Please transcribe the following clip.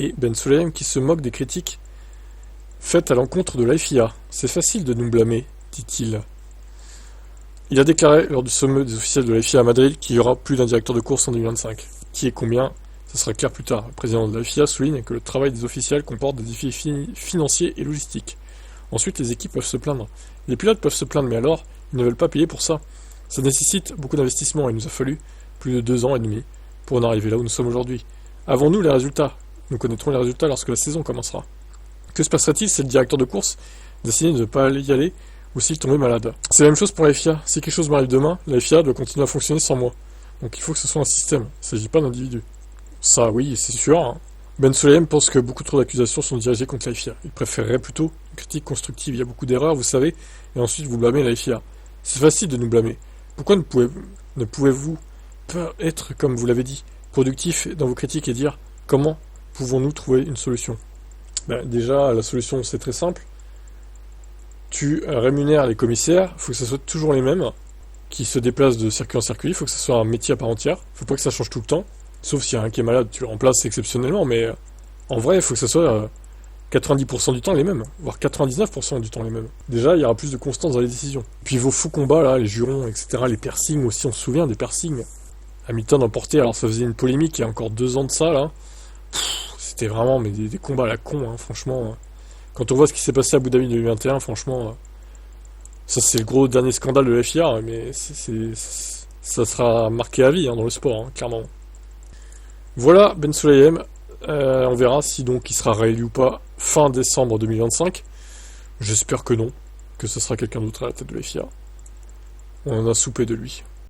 Et Ben Sulayem qui se moque des critiques faites à l'encontre de la FIA. C'est facile de nous blâmer, dit-il. Il a déclaré lors du sommet des officiels de la FIA à Madrid qu'il y aura plus d'un directeur de course en 2025. Qui est combien? Ça sera clair plus tard. Le président de la FIA souligne que le travail des officiels comporte des défis financiers et logistiques. Ensuite, les équipes peuvent se plaindre. Les pilotes peuvent se plaindre, mais alors, ils ne veulent pas payer pour ça. Ça nécessite beaucoup d'investissement et il nous a fallu plus de 2 ans et demi pour en arriver là où nous sommes aujourd'hui. Avons-nous les résultats? Nous connaîtrons les résultats lorsque la saison commencera. Que se passerait-il si le directeur de course décidait de ne pas y aller ou s'il tombait malade? C'est la même chose pour la FIA. Si quelque chose m'arrive demain, la FIA doit continuer à fonctionner sans moi. Donc il faut que ce soit un système. Il ne s'agit pas d'individus. Ça, oui, c'est sûr. Hein. Ben Sulayem pense que beaucoup trop d'accusations sont dirigées contre la FIA. Il préférerait plutôt une critique constructive. Il y a beaucoup d'erreurs, vous savez, et ensuite vous blâmez la FIA. C'est facile de nous blâmer. Pourquoi ne pouvez-vous pas être, comme vous l'avez dit, productif dans vos critiques et dire comment pouvons-nous trouver une solution? Déjà, la solution, c'est très simple. Tu rémunères les commissaires, il faut que ce soit toujours les mêmes, qui se déplacent de circuit en circuit, il faut que ce soit un métier à part entière, il ne faut pas que ça change tout le temps. Sauf s'il y a un qui est malade, tu le remplaces exceptionnellement, mais en vrai, il faut que ce soit 90% du temps les mêmes, voire 99% du temps les mêmes. Déjà, il y aura plus de constance dans les décisions. Puis vos faux combats, là, les jurons, etc., les piercings aussi, on se souvient des piercings. Hamilton emporté, alors ça faisait une polémique il y a encore 2 ans de ça, là. C'était vraiment mais des combats à la con, hein, franchement. Quand on voit ce qui s'est passé à Abu Dhabi 2021, franchement, ça c'est le gros dernier scandale de la FIA, mais ça sera marqué à vie hein, dans le sport, hein, clairement. Voilà, Ben Sulayem, on verra si donc il sera réélu ou pas fin décembre 2025. J'espère que non, que ce sera quelqu'un d'autre à la tête de la FIA. On en a soupé de lui.